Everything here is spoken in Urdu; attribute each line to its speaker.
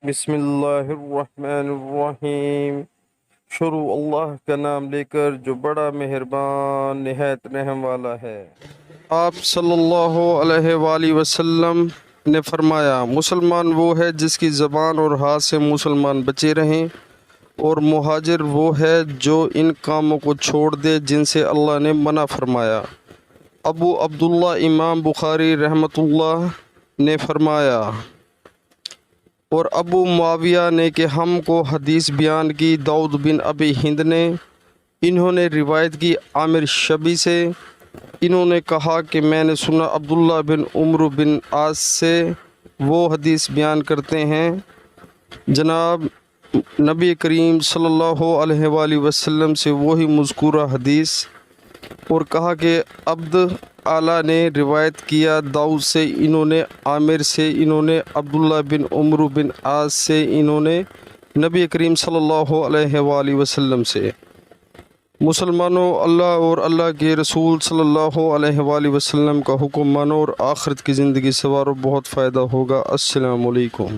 Speaker 1: بسم اللہ الرحمن الرحیم۔ شروع اللہ کا نام لے کر جو بڑا مہربان نہایت رحم والا ہے۔ آپ صلی اللہ علیہ وآلہ وسلم نے فرمایا، مسلمان وہ ہے جس کی زبان اور ہاتھ سے مسلمان بچے رہیں، اور مہاجر وہ ہے جو ان کاموں کو چھوڑ دے جن سے اللہ نے منع فرمایا۔ ابو عبداللہ امام بخاری رحمۃ اللہ نے فرمایا، اور ابو معاویہ نے کہ ہم کو حدیث بیان کی داؤد بن ابی ہند نے، انہوں نے روایت کی عامر شبی سے، انہوں نے کہا کہ میں نے سنا عبداللہ بن عمر بن عاص سے، وہ حدیث بیان کرتے ہیں جناب نبی کریم صلی اللہ علیہ وآلہ وسلم سے وہی مذکورہ حدیث، اور کہا کہ عبد اعلیٰ نے روایت کیا داؤد سے، انہوں نے عامر سے، انہوں نے عبداللہ بن عمر بن عاص سے، انہوں نے نبی کریم صلی اللہ علیہ وآلہ وسلم سے۔ مسلمانوں، اللہ اور اللہ کے رسول صلی اللہ علیہ وآلہ وسلم کا حکم مانو اور آخرت کی زندگی سنوارو، بہت فائدہ ہوگا۔ السلام علیکم۔